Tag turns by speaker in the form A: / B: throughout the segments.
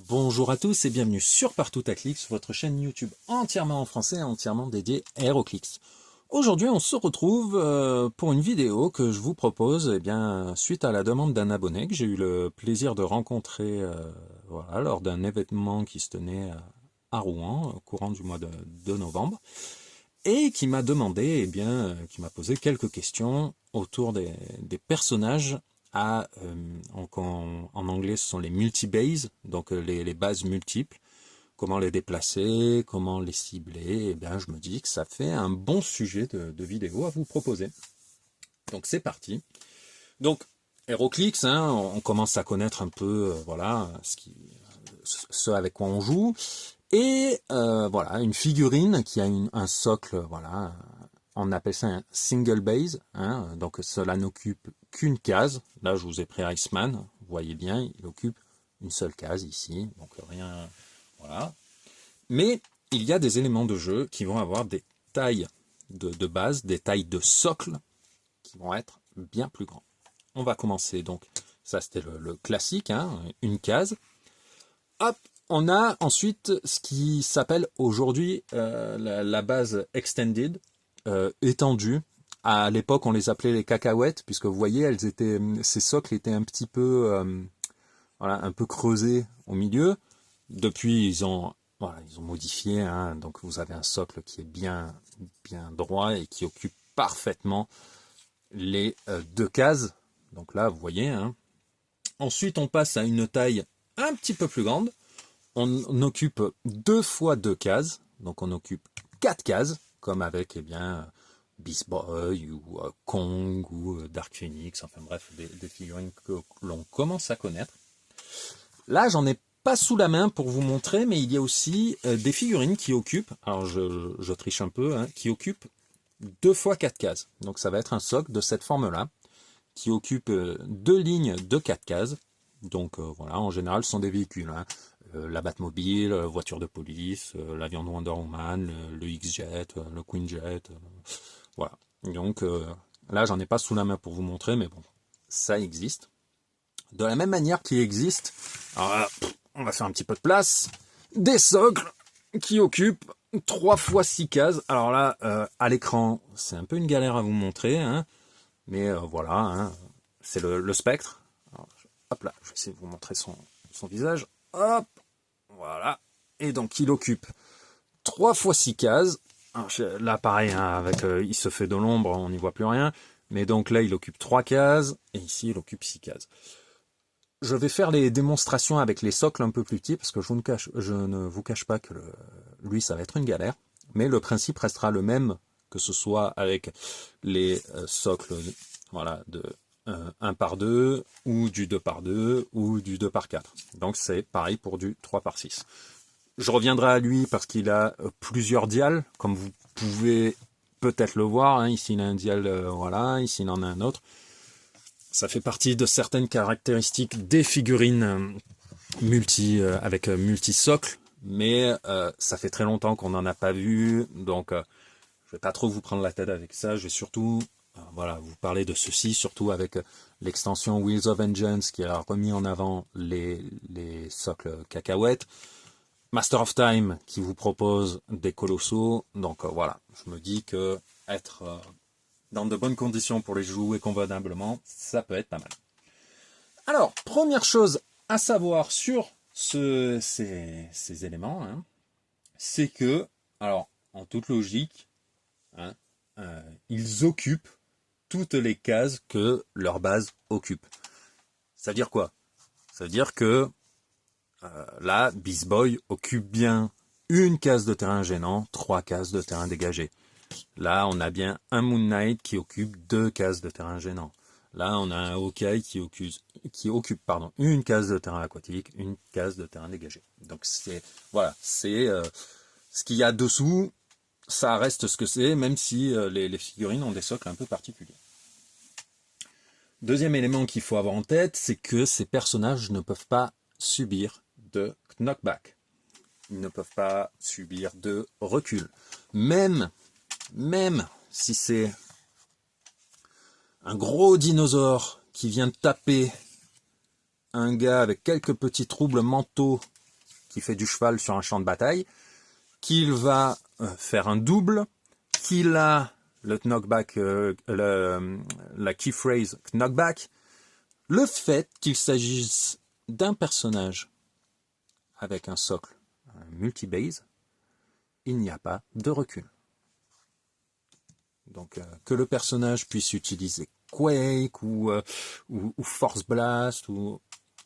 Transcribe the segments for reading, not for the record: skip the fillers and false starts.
A: Bonjour à tous et bienvenue sur Partout à Clics, votre chaîne YouTube entièrement en français et entièrement dédiée à HeroClix. Aujourd'hui, on se retrouve pour une vidéo que je vous propose suite à la demande d'un abonné que j'ai eu le plaisir de rencontrer lors d'un événement qui se tenait à Rouen, au courant du mois de novembre, et qui m'a demandé, qui m'a posé quelques questions autour des personnages en anglais ce sont les multi-bases, donc les bases multiples, comment les déplacer, comment les cibler, je me dis que ça fait un bon sujet de vidéo à vous proposer. Donc c'est parti. Donc HeroClix, on commence à connaître un peu ce avec quoi on joue. Et une figurine qui a un socle, on appelle ça un single base, donc cela n'occupe qu'une case. Là, je vous ai pris Iceman, vous voyez bien, il occupe une seule case ici, donc rien, voilà. Mais il y a des éléments de jeu qui vont avoir des tailles de base, des tailles de socle qui vont être bien plus grands. On va commencer, donc ça c'était le classique, une case. Hop, on a ensuite ce qui s'appelle aujourd'hui la base extended, étendue. À l'époque, on les appelait les cacahuètes, puisque vous voyez, ces socles étaient un petit peu, un peu creusés au milieu. Depuis, ils ont modifié, donc vous avez un socle qui est bien droit et qui occupe parfaitement les deux cases. Donc là, vous voyez. Ensuite, on passe à une taille un petit peu plus grande. On occupe 2 fois 2 cases, donc on occupe 4 cases, comme avec Beast Boy ou Kong ou Dark Phoenix, enfin bref, des figurines que l'on commence à connaître. Là, j'en ai pas sous la main pour vous montrer, mais il y a aussi des figurines qui occupent, alors je triche un peu, qui occupent 2 fois 4 cases. Donc ça va être un socle de cette forme-là, qui occupe 2 lignes de 4 cases. Donc en général, ce sont des véhicules. La Batmobile, voiture de police, l'avion de Wonder Woman, le X-Jet, le Queen Jet. Voilà. Donc là, j'en ai pas sous la main pour vous montrer, mais bon, ça existe. De la même manière qu'il existe, alors là, on va faire un petit peu de place, des socles qui occupent 3 fois 6 cases. Alors là, à l'écran, c'est un peu une galère à vous montrer, mais c'est le spectre. Alors, hop là, je vais essayer de vous montrer son visage. Hop, voilà. Et donc, il occupe 3 fois 6 cases. Alors, là, pareil, il se fait de l'ombre, on n'y voit plus rien. Mais donc là, il occupe 3 cases. Et ici, il occupe 6 cases. Je vais faire les démonstrations avec les socles un peu plus petits, parce que je ne vous cache pas que lui, ça va être une galère. Mais le principe restera le même, que ce soit avec les socles de 1 par 2, ou du 2 par 2, ou du 2 par 4. Donc c'est pareil pour du 3 par 6. Je reviendrai à lui parce qu'il a plusieurs dials, comme vous pouvez peut-être le voir. Ici il a un dial, ici il en a un autre. Ça fait partie de certaines caractéristiques des figurines avec multi-socle, mais ça fait très longtemps qu'on n'en a pas vu, donc je vais pas trop vous prendre la tête avec ça. Je vais surtout vous parler de ceci, surtout avec l'extension Wheels of Vengeance qui a remis en avant les socles cacahuètes. Master of Time qui vous propose des colossaux. Donc je me dis que être dans de bonnes conditions pour les jouer convenablement, ça peut être pas mal. Alors, première chose à savoir sur ces éléments, c'est que, alors, en toute logique, ils occupent toutes les cases que leur base occupe. Ça veut dire quoi? Ça veut dire que là, Beast Boy occupe bien une case de terrain gênant, 3 cases de terrain dégagé. Là, on a bien un Moon Knight qui occupe 2 cases de terrain gênant. Là, on a un Hawkeye qui occupe une case de terrain aquatique, une case de terrain dégagé. Donc c'est ce qu'il y a dessous, ça reste ce que c'est, même si les figurines ont des socles un peu particuliers. Deuxième élément qu'il faut avoir en tête, c'est que ces personnages ne peuvent pas subir de knockback. Ils ne peuvent pas subir de recul. Même si c'est un gros dinosaure qui vient taper un gars avec quelques petits troubles mentaux qui fait du cheval sur un champ de bataille, qu'il va faire un double, qu'il a le knockback, la key phrase knockback, le fait qu'il s'agisse d'un personnage avec un socle, un multi-base, il n'y a pas de recul. Donc que le personnage puisse utiliser Quake ou Force Blast,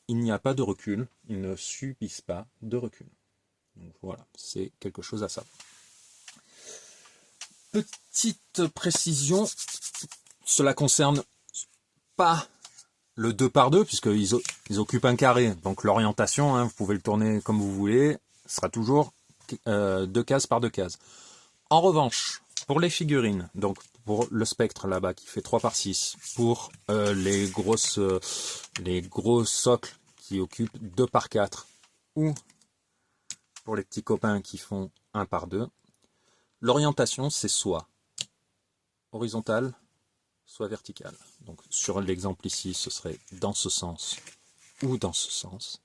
A: il n'y a pas de recul, ils ne subissent pas de recul. Donc voilà, c'est quelque chose à savoir. Petite précision, cela concerne pas le 2x2, puisqu'ils occupent un carré. Donc l'orientation, vous pouvez le tourner comme vous voulez, sera toujours 2 cases par 2 cases. En revanche, pour les figurines, donc pour le spectre là-bas qui fait 3x6, pour les gros socles qui occupent 2x4, ou pour les petits copains qui font 1x2, l'orientation c'est soit horizontale, soit verticale. Donc sur l'exemple ici, ce serait dans ce sens ou dans ce sens.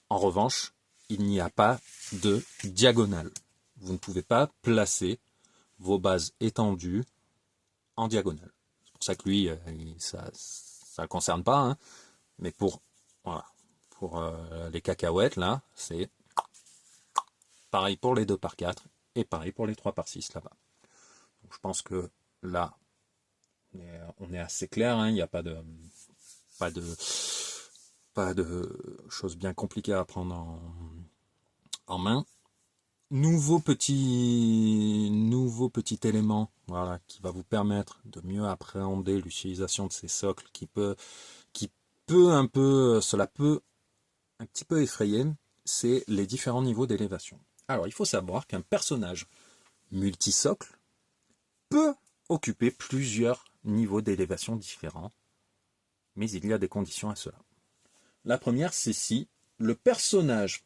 A: En revanche, il n'y a pas de diagonale. Vous ne pouvez pas placer vos bases étendues en diagonale. C'est pour ça que lui, ça ne le concerne pas. Hein. Mais pour les cacahuètes, là, c'est pareil pour les 2x4 et pareil pour les 3x6 là-bas. Je pense que là, on est assez clair. Hein. Il n'y a pas de choses bien compliquées à prendre en main. Nouveau petit élément, voilà, qui va vous permettre de mieux appréhender l'utilisation de ces socles, cela peut un petit peu effrayer, c'est les différents niveaux d'élévation. Alors il faut savoir qu'un personnage multisocle peut occuper plusieurs niveaux d'élévation différents, mais il y a des conditions à cela. La première, c'est si le personnage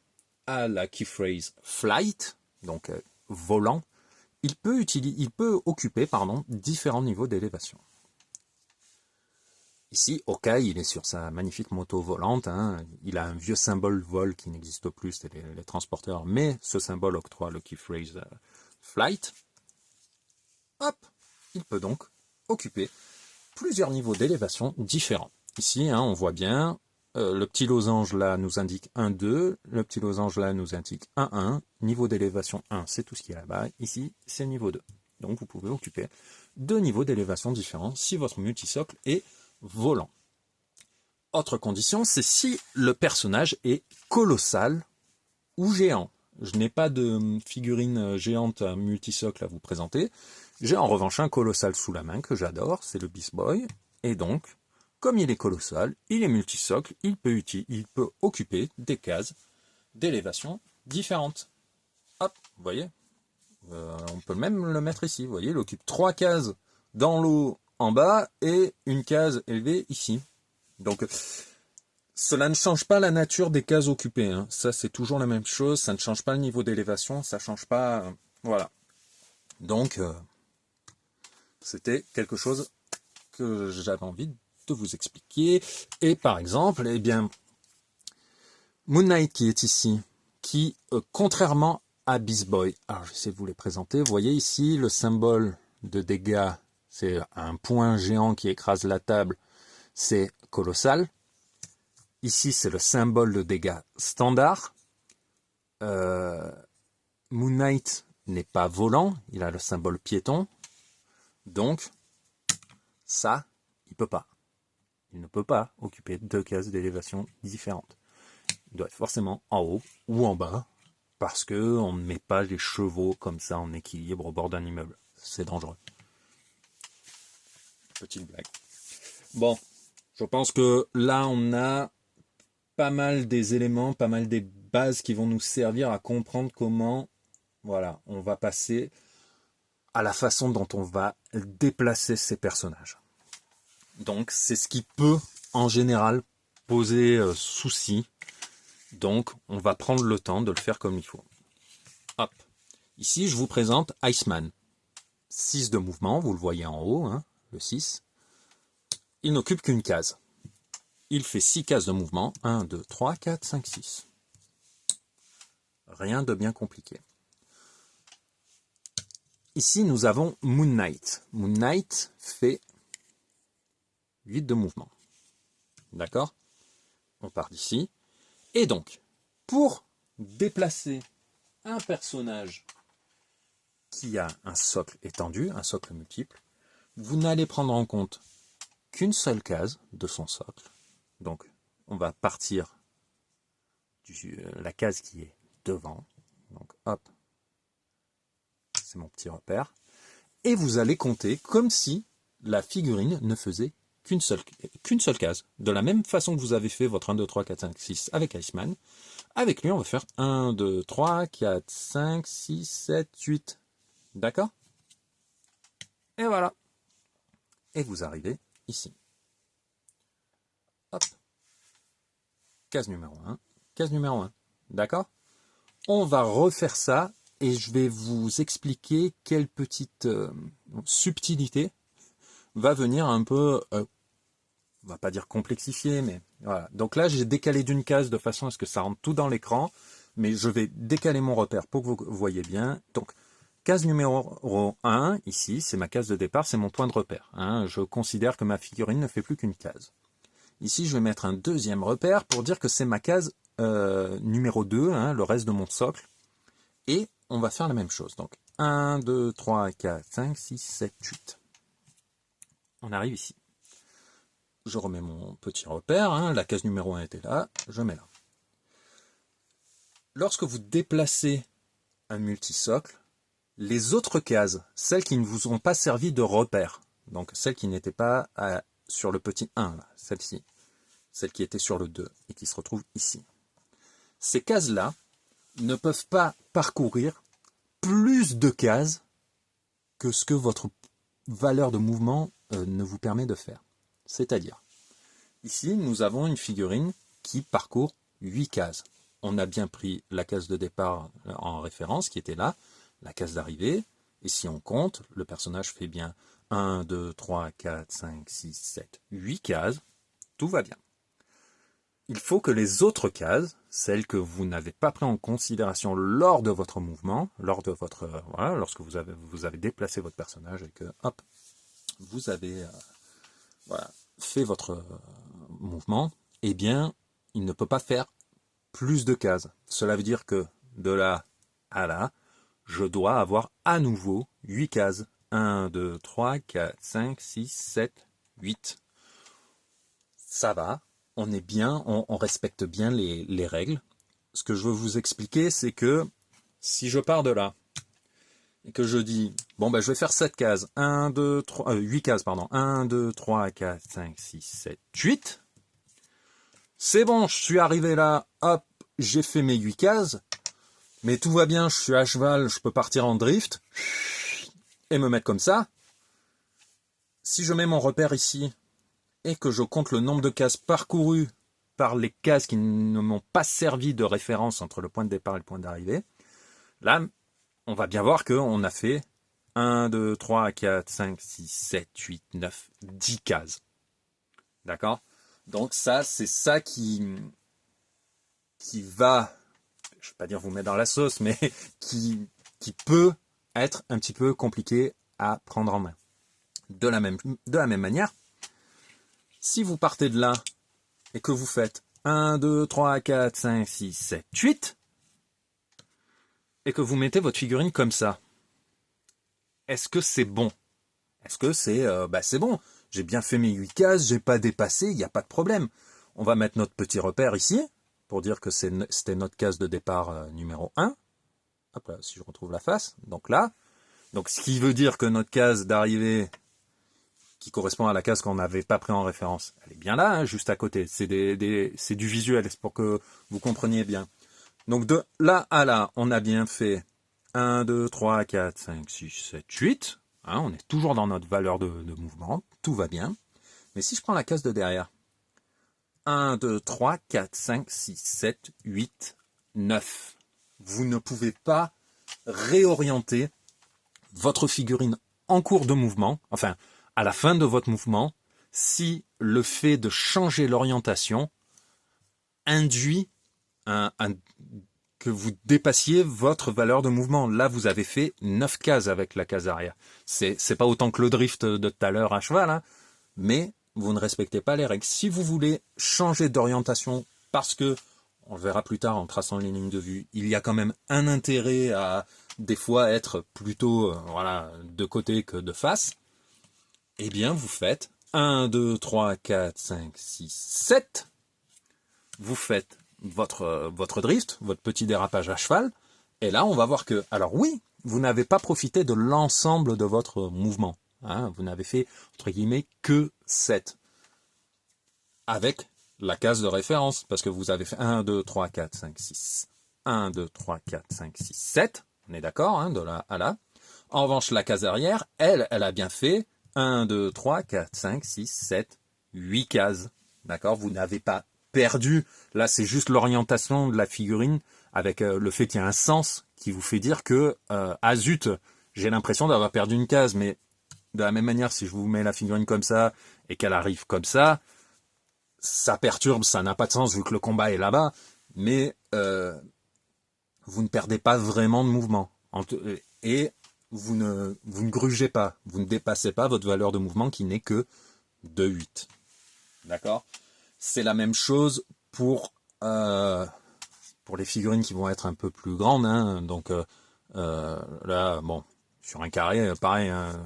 A: a la key phrase flight, donc volant, il peut occuper différents niveaux d'élévation. Ici, Hawkeye, il est sur sa magnifique moto volante, hein, il a un vieux symbole vol qui n'existe plus, c'est les transporteurs, mais ce symbole octroie le key phrase flight. Hop, il peut donc occuper plusieurs niveaux d'élévation différents. Ici, on voit bien, le petit losange là nous indique 1, 2, le petit losange là nous indique 1, 1, niveau d'élévation 1, c'est tout ce qui est là-bas, ici c'est niveau 2. Donc vous pouvez occuper 2 niveaux d'élévation différents si votre multisocle est volant. Autre condition, c'est si le personnage est colossal ou géant. Je n'ai pas de figurine géante multisocle à vous présenter. J'ai en revanche un colossal sous la main que j'adore, c'est le Beast Boy. Et donc, comme il est colossal, il est multisocle, il peut occuper des cases d'élévation différentes. Hop, vous voyez, on peut même le mettre ici. Vous voyez, il occupe 3 cases dans l'eau en bas et une case élevée ici. Donc, cela ne change pas la nature des cases occupées. Hein. Ça, c'est toujours la même chose. Ça ne change pas le niveau d'élévation. Ça ne change pas... voilà. Donc, c'était quelque chose que j'avais envie de vous expliquer. Et par exemple, eh bien, Moon Knight qui est ici, qui, contrairement à Beast Boy, alors j'essaie de vous les présenter. Vous voyez ici, le symbole de dégâts, c'est un point géant qui écrase la table. C'est colossal. Ici, c'est le symbole de dégâts standard. Moon Knight n'est pas volant, il a le symbole piéton. Donc, ça, il peut pas. Il ne peut pas occuper 2 cases d'élévation différentes. Il doit être forcément en haut ou en bas, parce qu'on ne met pas les chevaux comme ça en équilibre au bord d'un immeuble. C'est dangereux. Petite blague. Bon, je pense que là, on a pas mal des éléments, pas mal des bases qui vont nous servir à comprendre comment, voilà, on va passer à la façon dont on va déplacer ces personnages. Donc, c'est ce qui peut, en général, poser souci. Donc, on va prendre le temps de le faire comme il faut. Hop. Ici, je vous présente Iceman. 6 de mouvement, vous le voyez en haut, hein, le 6. Il n'occupe qu'une case. Il fait 6 cases de mouvement. 1, 2, 3, 4, 5, 6. Rien de bien compliqué. Ici, nous avons Moon Knight. Moon Knight fait 8 de mouvement. D'accord? On part d'ici. Et donc, pour déplacer un personnage qui a un socle étendu, un socle multiple, vous n'allez prendre en compte qu'une seule case de son socle. Donc, on va partir de la case qui est devant. Donc, hop, c'est mon petit repère. Et vous allez compter comme si la figurine ne faisait qu'une seule case. De la même façon que vous avez fait votre 1, 2, 3, 4, 5, 6 avec Iceman. Avec lui, on va faire 1, 2, 3, 4, 5, 6, 7, 8. D'accord? Et voilà. Et vous arrivez ici. Hop. Case numéro 1. Case numéro 1. D'accord? On va refaire ça et je vais vous expliquer quelle petite subtilité va venir un peu, on va pas dire complexifier, mais voilà. Donc là, j'ai décalé d'une case de façon à ce que ça rentre tout dans l'écran, mais je vais décaler mon repère pour que vous voyez bien. Donc, case numéro 1, ici, c'est ma case de départ, c'est mon point de repère. Hein. Je considère que ma figurine ne fait plus qu'une case. Ici, je vais mettre un deuxième repère pour dire que c'est ma case numéro 2, hein, le reste de mon socle. Et on va faire la même chose. Donc, 1, 2, 3, 4, 5, 6, 7, 8. On arrive ici. Je remets mon petit repère, hein, la case numéro 1 était là, je mets là. Lorsque vous déplacez un multisocle, les autres cases, celles qui ne vous ont pas servi de repère, donc celles qui n'étaient pas sur le petit 1, celle-ci, celle qui était sur le 2 et qui se retrouve ici. Ces cases-là ne peuvent pas parcourir plus de cases que ce que votre valeur de mouvement ne vous permet de faire. C'est-à-dire, ici, nous avons une figurine qui parcourt 8 cases. On a bien pris la case de départ en référence, qui était là, la case d'arrivée, et si on compte, le personnage fait bien 1, 2, 3, 4, 5, 6, 7, 8 cases, tout va bien. Il faut que les autres cases, celles que vous n'avez pas pris en considération lors de votre mouvement, lors de votre voilà, lorsque vous avez déplacé votre personnage et que hop, vous avez voilà, fait votre mouvement, eh bien, il ne peut pas faire plus de cases. Cela veut dire que de là à là, je dois avoir à nouveau 8 cases. 1, 2, 3, 4, 5, 6, 7, 8. Ça va, on est bien, on respecte bien les règles. Ce que je veux vous expliquer, c'est que si je pars de là, et que je dis, bon ben je vais faire 7 cases, 1, 2, 3, 8 cases, pardon, 1, 2, 3, 4, 5, 6, 7, 8. C'est bon, je suis arrivé là, hop, j'ai fait mes 8 cases, mais tout va bien, je suis à cheval, je peux partir en drift, et me mettre comme ça. Si je mets mon repère ici, et que je compte le nombre de cases parcourues par les cases qui ne m'ont pas servi de référence entre le point de départ et le point d'arrivée, là, on va bien voir qu'on a fait 1, 2, 3, 4, 5, 6, 7, 8, 9, 10 cases. D'accord? Donc ça, c'est ça qui va, je ne vais pas dire vous mettre dans la sauce, mais qui peut être un petit peu compliqué à prendre en main. De la même manière, si vous partez de là et que vous faites 1, 2, 3, 4, 5, 6, 7, 8, et que vous mettez votre figurine comme ça, est-ce que c'est bon? Est-ce que c'est bon? J'ai bien fait mes 8 cases, j'ai pas dépassé, il n'y a pas de problème. On va mettre notre petit repère ici, pour dire que c'était notre case de départ numéro 1. Hop là, si je retrouve la face, donc là. Donc ce qui veut dire que notre case d'arrivée, qui correspond à la case qu'on n'avait pas pris en référence, elle est bien là, hein, juste à côté. C'est du visuel, c'est pour que vous compreniez bien. Donc de là à là, on a bien fait 1, 2, 3, 4, 5, 6, 7, 8. Hein, on est toujours dans notre valeur de mouvement, tout va bien. Mais si je prends la case de derrière, 1, 2, 3, 4, 5, 6, 7, 8, 9. Vous ne pouvez pas réorienter votre figurine en cours de mouvement, enfin, à la fin de votre mouvement, si le fait de changer l'orientation induit que vous dépassiez votre valeur de mouvement. Là, vous avez fait 9 cases avec la case arrière. C'est pas autant que le drift de tout à l'heure à cheval, hein, mais vous ne respectez pas les règles. Si vous voulez changer d'orientation parce que, on le verra plus tard en traçant les lignes de vue, il y a quand même un intérêt à des fois être plutôt voilà, de côté que de face, eh bien vous faites 1, 2, 3, 4, 5, 6, 7. Vous faites votre drift, votre petit dérapage à cheval, et là on va voir que, alors oui, vous n'avez pas profité de l'ensemble de votre mouvement, hein, vous n'avez fait, entre guillemets, que 7, avec la case de référence, parce que vous avez fait 1, 2, 3, 4, 5, 6, 1, 2, 3, 4, 5, 6, 7, on est d'accord, hein, de là à là. En revanche, la case arrière, elle a bien fait 1, 2, 3, 4, 5, 6, 7, 8 cases, d'accord, vous n'avez pas perdu, là c'est juste l'orientation de la figurine avec le fait qu'il y a un sens qui vous fait dire que ah zut, j'ai l'impression d'avoir perdu une case, mais de la même manière si je vous mets la figurine comme ça et qu'elle arrive comme ça perturbe, ça n'a pas de sens vu que le combat est là-bas, mais vous ne perdez pas vraiment de mouvement et vous ne grugez pas, vous ne dépassez pas votre valeur de mouvement qui n'est que de 8, d'accord. C'est la même chose pour les figurines qui vont être un peu plus grandes, hein. Donc là, bon, sur un carré, pareil, hein.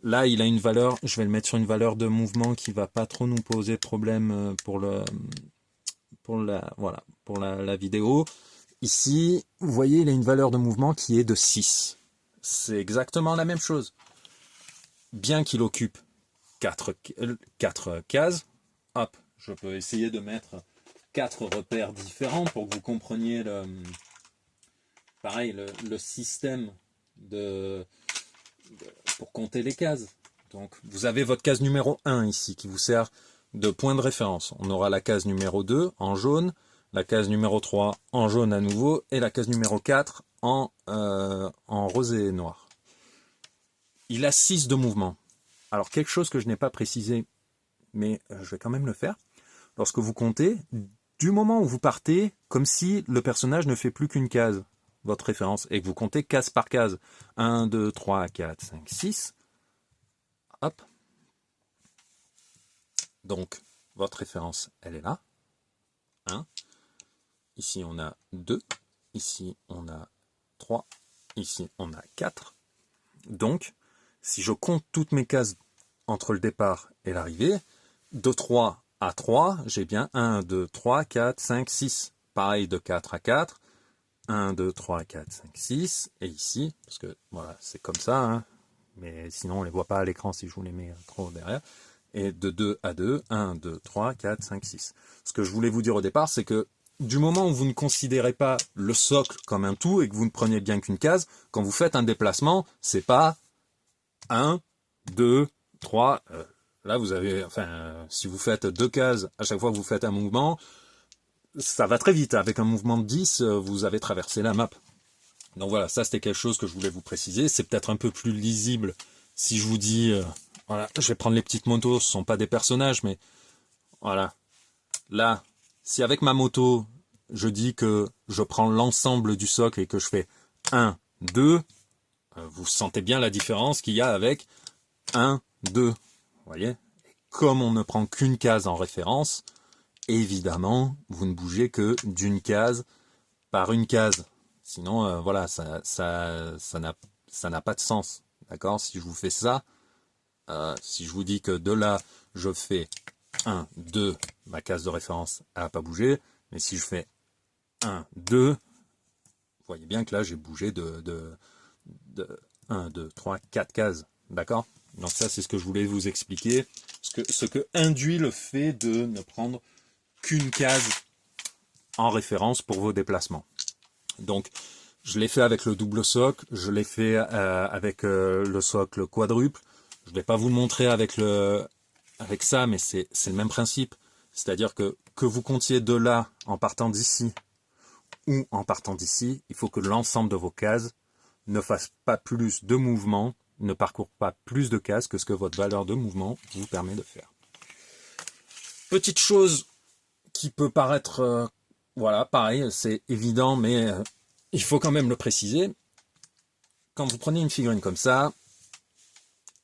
A: Là, il a une valeur, je vais le mettre sur une valeur de mouvement qui va pas trop nous poser problème pour la vidéo. Ici, vous voyez, il a une valeur de mouvement qui est de 6. C'est exactement la même chose. Bien qu'il occupe 4 cases, hop, je peux essayer de mettre 4 repères différents pour que vous compreniez le système pour compter les cases. Donc vous avez votre case numéro 1 ici qui vous sert de point de référence. On aura la case numéro 2 en jaune, la case numéro 3 en jaune à nouveau et la case numéro 4 en rose et noir. Il a 6 de mouvement. Alors quelque chose que je n'ai pas précisé, mais je vais quand même le faire. Lorsque vous comptez, du moment où vous partez, comme si le personnage ne fait plus qu'une case, votre référence, et que vous comptez case par case. 1, 2, 3, 4, 5, 6. Hop. Donc, votre référence, elle est là. 1. Ici, on a 2. Ici, on a 3. Ici, on a 4. Donc, si je compte toutes mes cases entre le départ et l'arrivée, de 3 à 3, j'ai bien 1, 2, 3, 4, 5, 6. Pareil de 4 à 4. 1, 2, 3, 4, 5, 6. Et ici, parce que voilà, c'est comme ça, hein, mais sinon on ne les voit pas à l'écran si je vous les mets trop derrière. Et de 2 à 2, 1, 2, 3, 4, 5, 6. Ce que je voulais vous dire au départ, c'est que du moment où vous ne considérez pas le socle comme un tout et que vous ne prenez bien qu'une case, quand vous faites un déplacement, c'est pas 1, 2, 3. Là, vous avez, si vous faites 2 cases à chaque fois que vous faites un mouvement, ça va très vite. Avec un mouvement de 10, vous avez traversé la map. Donc voilà, ça c'était quelque chose que je voulais vous préciser. C'est peut-être un peu plus lisible si je vous dis, voilà, je vais prendre les petites motos, ce ne sont pas des personnages, mais voilà. Là, si avec ma moto, je dis que je prends l'ensemble du socle et que je fais 1, 2, vous sentez bien la différence qu'il y a avec 1, 2. Vous voyez ? Comme on ne prend qu'une case en référence, évidemment, vous ne bougez que d'une case par une case. Sinon, voilà, ça n'a pas de sens. D'accord ? Si je vous fais ça, si je vous dis que de là, je fais 1, 2, ma case de référence n'a pas bougé. Mais si je fais 1, 2, vous voyez bien que là, j'ai bougé de 1, 2, 3, 4 cases. D'accord ? Donc ça, c'est ce que je voulais vous expliquer. Ce que induit le fait de ne prendre qu'une case en référence pour vos déplacements. Donc, je l'ai fait avec le double socle, je l'ai fait avec le socle quadruple. Je ne vais pas vous le montrer avec ça, mais c'est le même principe. C'est-à-dire que vous comptiez de là en partant d'ici ou en partant d'ici, il faut que l'ensemble de vos cases ne fasse pas plus de mouvements, ne parcourt pas plus de cases que ce que votre valeur de mouvement vous permet de faire. Petite chose qui peut paraître voilà, pareil, c'est évident, mais il faut quand même le préciser. Quand vous prenez une figurine comme ça,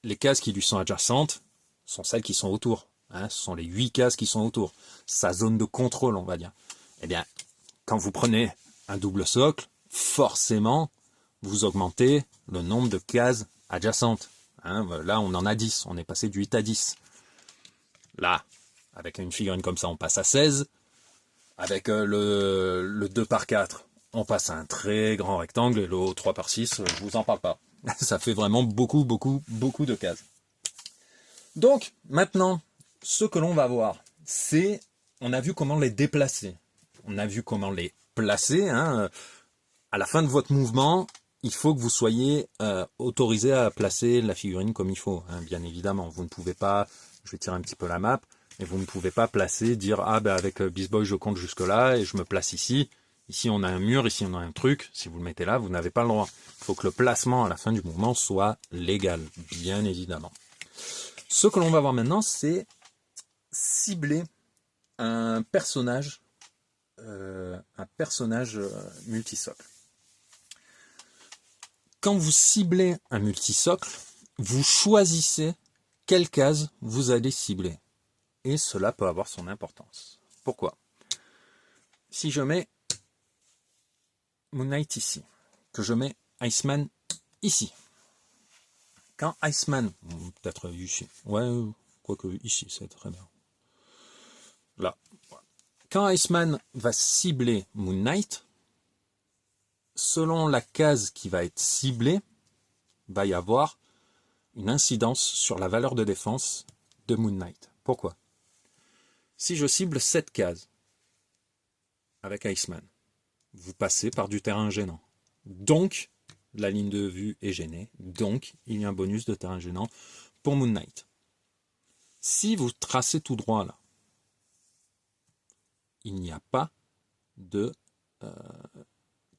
A: les cases qui lui sont adjacentes sont celles qui sont autour. Hein, ce sont les 8 cases qui sont autour. Sa zone de contrôle, on va dire. Eh bien, quand vous prenez un double socle, forcément, vous augmentez le nombre de cases adjacentes. Hein, là, on en a 10. On est passé du 8 à 10. Là, avec une figurine comme ça, on passe à 16. Avec le 2 par 4, on passe à un très grand rectangle. Et le 3 par 6, je vous en parle pas. Ça fait vraiment beaucoup, beaucoup, beaucoup de cases. Donc, maintenant, ce que l'on va voir, c'est, on a vu comment les déplacer. On a vu comment les placer. Hein. À la fin de votre mouvement, il faut que vous soyez autorisé à placer la figurine comme il faut. Hein, bien évidemment, vous ne pouvez pas, je vais tirer un petit peu la map, et vous ne pouvez pas placer, dire, ah ben avec Beast Boy je compte jusque là, et je me place ici. Ici on a un mur, ici on a un truc. Si vous le mettez là, vous n'avez pas le droit. Il faut que le placement à la fin du mouvement soit légal, bien évidemment. Ce que l'on va voir maintenant, c'est cibler un personnage multisocle. Quand vous ciblez un multisocle, vous choisissez quelle case vous allez cibler. Et cela peut avoir son importance. Pourquoi? Si je mets Moon Knight ici, que je mets Iceman ici, quand Iceman, peut-être ici, ouais, quoique ici, c'est très bien. Là. Quand Iceman va cibler Moon Knight, selon la case qui va être ciblée, va y avoir une incidence sur la valeur de défense de Moon Knight. Pourquoi? Si je cible cette case avec Iceman, vous passez par du terrain gênant. Donc, la ligne de vue est gênée. Donc, il y a un bonus de terrain gênant pour Moon Knight. Si vous tracez tout droit là, il n'y a pas de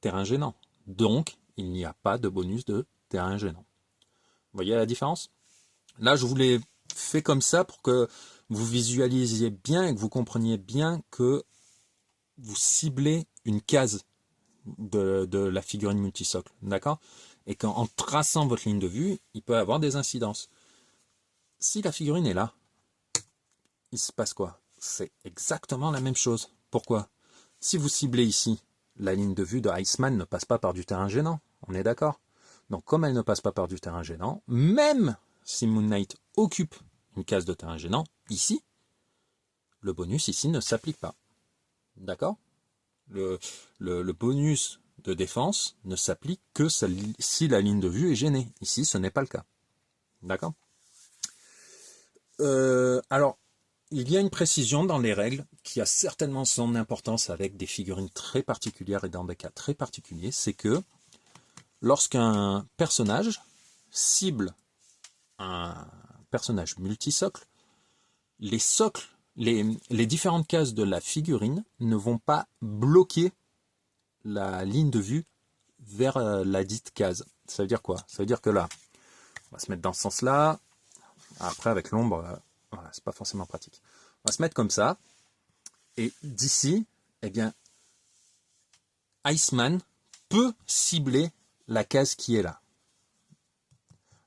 A: terrain gênant. Donc, il n'y a pas de bonus de terrain gênant. Vous voyez la différence? Là, je vous l'ai fait comme ça pour que vous visualisiez bien et que vous compreniez bien que vous ciblez une case de la figurine multisocle. D'accord? Et qu'en traçant votre ligne de vue, il peut y avoir des incidences. Si la figurine est là, il se passe quoi? C'est exactement la même chose. Pourquoi? Si vous ciblez ici, la ligne de vue de Iceman ne passe pas par du terrain gênant. On est d'accord? Donc comme elle ne passe pas par du terrain gênant, même si Moon Knight occupe une case de terrain gênant, ici, le bonus ici ne s'applique pas. D'accord? Le bonus de défense ne s'applique que si la ligne de vue est gênée. Ici, ce n'est pas le cas. D'accord? Alors, il y a une précision dans les règles qui a certainement son importance avec des figurines très particulières et dans des cas très particuliers, c'est que lorsqu'un personnage cible un personnage multisocle, les socles, les différentes cases de la figurine ne vont pas bloquer la ligne de vue vers la dite case. Ça veut dire quoi? Ça veut dire que là, on va se mettre dans ce sens-là. Après, avec l'ombre, voilà, c'est pas forcément pratique. On va se mettre comme ça. Et d'ici, eh bien, Iceman peut cibler la case qui est là.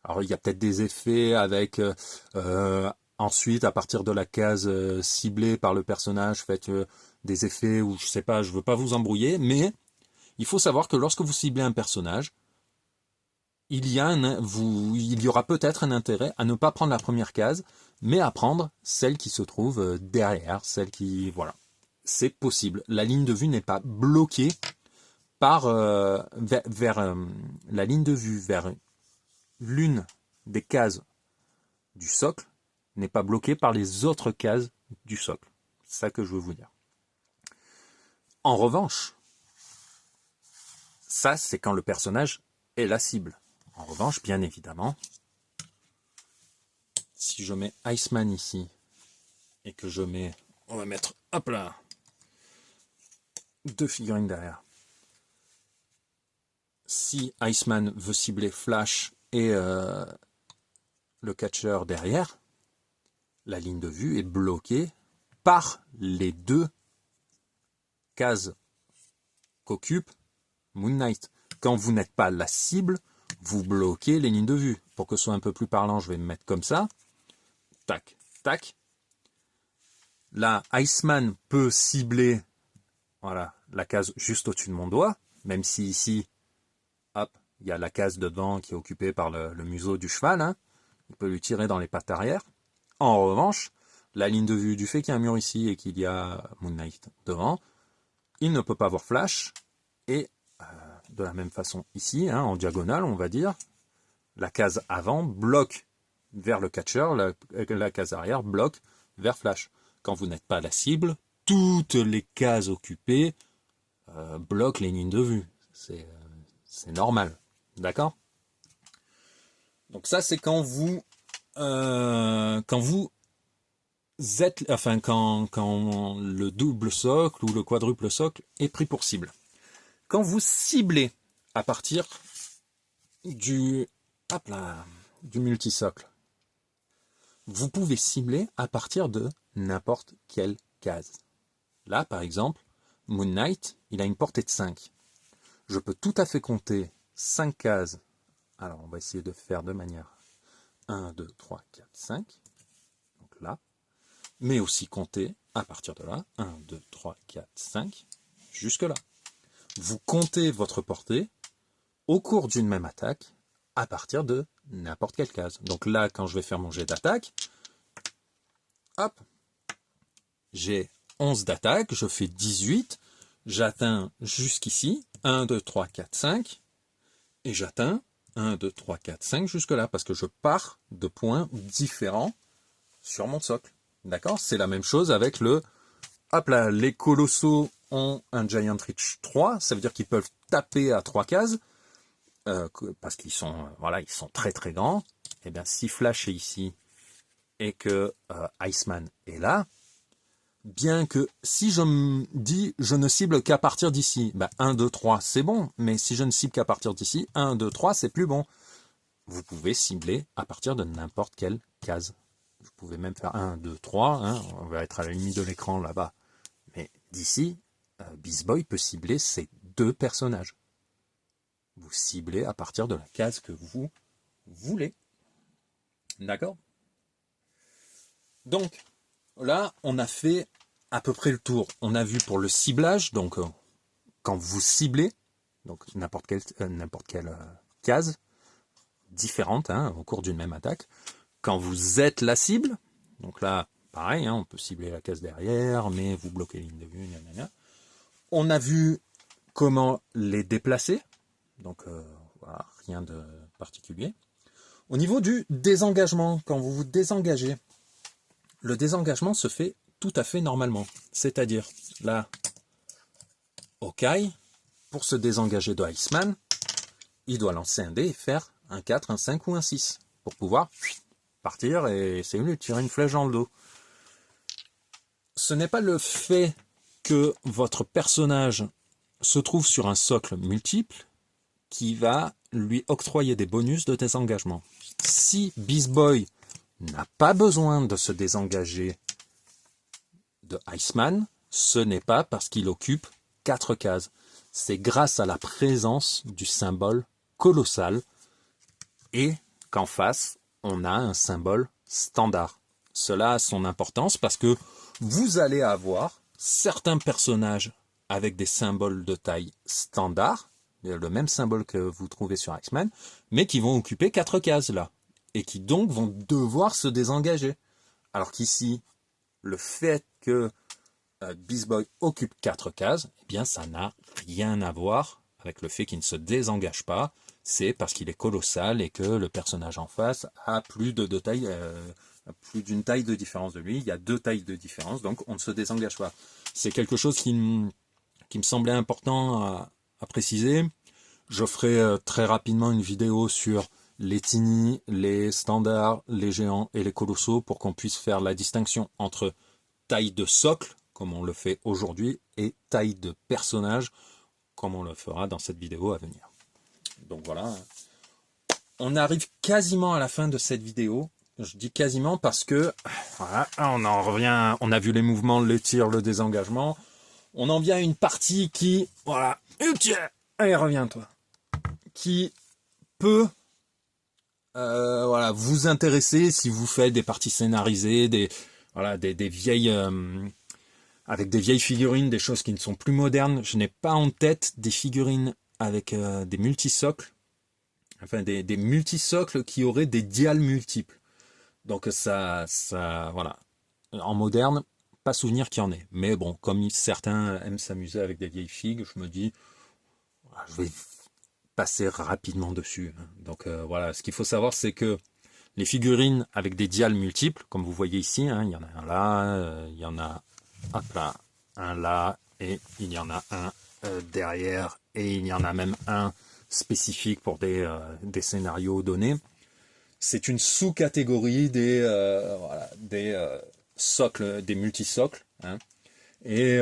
A: Alors, il y a peut-être des effets avec ensuite, à partir de la case ciblée par le personnage, faites des effets où, je sais pas, je veux pas vous embrouiller, mais il faut savoir que lorsque vous ciblez un personnage, il y aura peut-être un intérêt à ne pas prendre la première case, mais à prendre celle qui se trouve derrière, celle qui, voilà. C'est possible. La ligne de vue n'est pas bloquée par vers la ligne de vue vers l'une des cases du socle n'est pas bloquée par les autres cases du socle. C'est ça que je veux vous dire. En revanche, ça c'est quand le personnage est la cible. En revanche, bien évidemment, si je mets Iceman ici et que je mets, on va mettre, hop là, deux figurines derrière. Si Iceman veut cibler Flash et le catcheur derrière, la ligne de vue est bloquée par les deux case qu'occupe Moon Knight. Quand vous n'êtes pas la cible, vous bloquez les lignes de vue. Pour que ce soit un peu plus parlant, je vais me mettre comme ça. Tac, tac. Là, Iceman peut cibler, voilà, la case juste au-dessus de mon doigt, même si ici, hop, il y a la case dedans qui est occupée par le museau du cheval. Hein. Il peut lui tirer dans les pattes arrière. En revanche, la ligne de vue du fait qu'il y a un mur ici et qu'il y a Moon Knight devant, il ne peut pas voir flash. Et de la même façon ici, hein, en diagonale, on va dire, la case avant bloque vers le catcher, la case arrière bloque vers flash. Quand vous n'êtes pas la cible, toutes les cases occupées bloquent les lignes de vue. C'est normal. D'accord? Donc ça, c'est quand vous êtes, enfin quand le double socle ou le quadruple socle est pris pour cible. Quand vous ciblez à partir du multisocle, vous pouvez cibler à partir de n'importe quelle case. Là, par exemple, Moon Knight, il a une portée de 5. Je peux tout à fait compter 5 cases. Alors, on va essayer de faire de manière 1, 2, 3, 4, 5. Donc là. Mais aussi compter à partir de là. 1, 2, 3, 4, 5. Jusque là. Vous comptez votre portée au cours d'une même attaque à partir de n'importe quelle case. Donc là, quand je vais faire mon jet d'attaque, hop, j'ai 11 d'attaque, je fais 18, j'atteins jusqu'ici, 1, 2, 3, 4, 5, et j'atteins 1, 2, 3, 4, 5 jusque là, parce que je pars de points différents sur mon socle. D'accord? C'est la même chose avec le... Hop là, les colossaux ont un Giant Reach 3, ça veut dire qu'ils peuvent taper à 3 cases, parce qu'ils sont, voilà, ils sont très très grands. Et bien si Flash est ici et que Iceman est là, bien que si je me dis je ne cible qu'à partir d'ici, 1, 2, 3 c'est bon, mais si je ne cible qu'à partir d'ici, 1, 2, 3 c'est plus bon. Vous pouvez cibler à partir de n'importe quelle case. Vous pouvez même faire 1, 2, 3, hein, on va être à la limite de l'écran là-bas. Mais d'ici, Beast Boy peut cibler ces deux personnages. Vous ciblez à partir de la case que vous voulez. D'accord? Donc, là, on a fait à peu près le tour. On a vu pour le ciblage, donc quand vous ciblez, donc n'importe quelle case différente hein, au cours d'une même attaque. Quand vous êtes la cible, donc là, pareil, hein, on peut cibler la case derrière, mais vous bloquez les lignes de vue, gna. On a vu comment les déplacer, donc voilà, rien de particulier. Au niveau du désengagement, quand vous vous désengagez, le désengagement se fait tout à fait normalement. C'est-à-dire, là, Hawkeye, pour se désengager de Iceman, il doit lancer un dé et faire un 4, un 5 ou un 6, pour pouvoir partir et essayer de lui tirer une flèche dans le dos. Ce n'est pas le fait que votre personnage se trouve sur un socle multiple qui va lui octroyer des bonus de désengagement. Si Beast Boy n'a pas besoin de se désengager de Iceman, ce n'est pas parce qu'il occupe 4 cases. C'est grâce à la présence du symbole colossal et qu'en face, on a un symbole standard. Cela a son importance parce que vous allez avoir certains personnages avec des symboles de taille standard, le même symbole que vous trouvez sur Iceman, mais qui vont occuper 4 cases là, et qui donc vont devoir se désengager. Alors qu'ici, le fait que Beast Boy occupe 4 cases, eh bien ça n'a rien à voir avec le fait qu'il ne se désengage pas, c'est parce qu'il est colossal et que le personnage en face a plus de taille, plus d'une taille de différence de lui, il y a 2 tailles de différence, donc on ne se désengage pas. C'est quelque chose qui me semblait important à préciser. Je ferai très rapidement une vidéo sur les tiny, les standards, les géants et les colossaux pour qu'on puisse faire la distinction entre taille de socle, comme on le fait aujourd'hui, et taille de personnage, comme on le fera dans cette vidéo à venir. Donc voilà, on arrive quasiment à la fin de cette vidéo. Je dis quasiment parce que voilà, on en revient, on a vu les mouvements, les tirs, le désengagement. On en vient à une partie qui, voilà, allez, reviens-toi, qui peut, voilà, vous intéresser si vous faites des parties scénarisées, voilà, des vieilles, avec des vieilles figurines, des choses qui ne sont plus modernes. Je n'ai pas en tête des figurines avec des multisocles, enfin des multisocles qui auraient des dials multiples. Donc voilà. En moderne, pas souvenir qu'il y en ait. Mais bon, comme certains aiment s'amuser avec des vieilles figues, je me dis, je vais passer rapidement dessus. Donc voilà, ce qu'il faut savoir, c'est que les figurines avec des dials multiples, comme vous voyez ici, il y en a un là, il y en a hop là, un là, et il y en a un derrière, et il y en a même un spécifique pour des scénarios donnés. C'est une sous-catégorie des socles, des multisocles. Et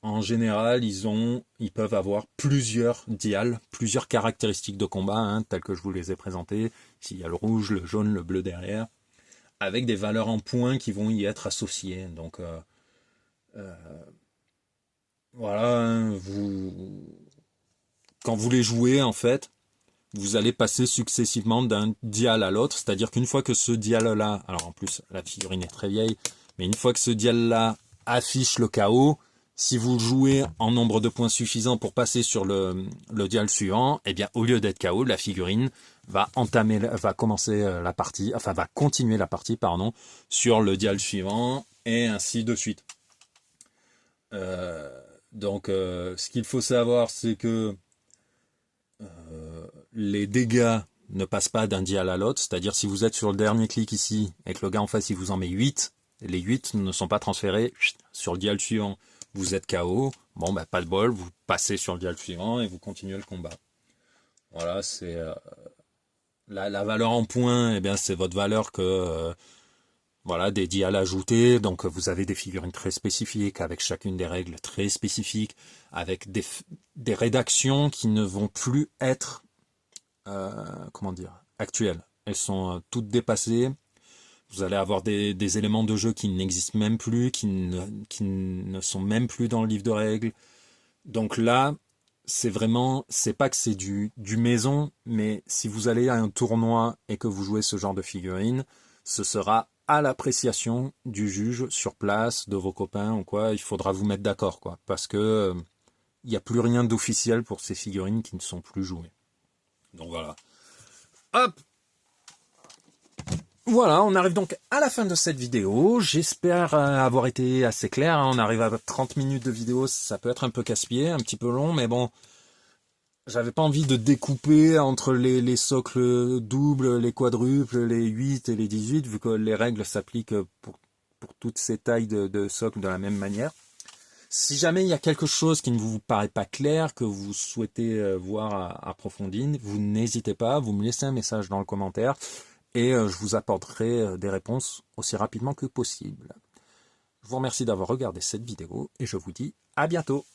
A: en général, ils peuvent avoir plusieurs dials, plusieurs caractéristiques de combat, telles que je vous les ai présentées. Ici, il y a le rouge, le jaune, le bleu derrière, avec des valeurs en points qui vont y être associées. Donc, voilà, quand vous les jouez, en fait, vous allez passer successivement d'un dial à l'autre, c'est-à-dire qu'une fois que ce dial-là, alors en plus la figurine est très vieille, mais une fois que ce dial-là affiche le KO, si vous jouez en nombre de points suffisant pour passer sur le dial suivant, eh bien au lieu d'être KO, la figurine va commencer la partie, enfin va continuer la partie, pardon, sur le dial suivant et ainsi de suite. Donc ce qu'il faut savoir, c'est que les dégâts ne passent pas d'un dial à l'autre, c'est-à-dire si vous êtes sur le dernier clic ici et que le gars en face il vous en met 8, les 8 ne sont pas transférés sur le dial suivant, vous êtes KO, bon bah pas de bol, vous passez sur le dial suivant et vous continuez le combat. Voilà, c'est la valeur en points, eh bien c'est votre valeur que voilà, des dials ajoutés, donc vous avez des figurines très spécifiques, avec chacune des règles très spécifiques, avec des rédactions qui ne vont plus être comment dire, actuelles. Elles sont toutes dépassées. Vous allez avoir des éléments de jeu qui n'existent même plus, qui ne sont même plus dans le livre de règles. Donc là, c'est pas que c'est du maison, mais si vous allez à un tournoi et que vous jouez ce genre de figurines, ce sera à l'appréciation du juge sur place, de vos copains ou quoi. Il faudra vous mettre d'accord, quoi, parce que il n'y a plus rien d'officiel pour ces figurines qui ne sont plus jouées. Donc voilà. Hop! Voilà, on arrive donc à la fin de cette vidéo. J'espère avoir été assez clair. On arrive à 30 minutes de vidéo, ça peut être un peu casse-pied, un petit peu long, mais bon, j'avais pas envie de découper entre les socles doubles, les quadruples, les 8 et les 18, vu que les règles s'appliquent pour toutes ces tailles de socles de la même manière. Si jamais il y a quelque chose qui ne vous paraît pas clair, que vous souhaitez voir approfondi, vous n'hésitez pas, vous me laissez un message dans le commentaire et je vous apporterai des réponses aussi rapidement que possible. Je vous remercie d'avoir regardé cette vidéo et je vous dis à bientôt.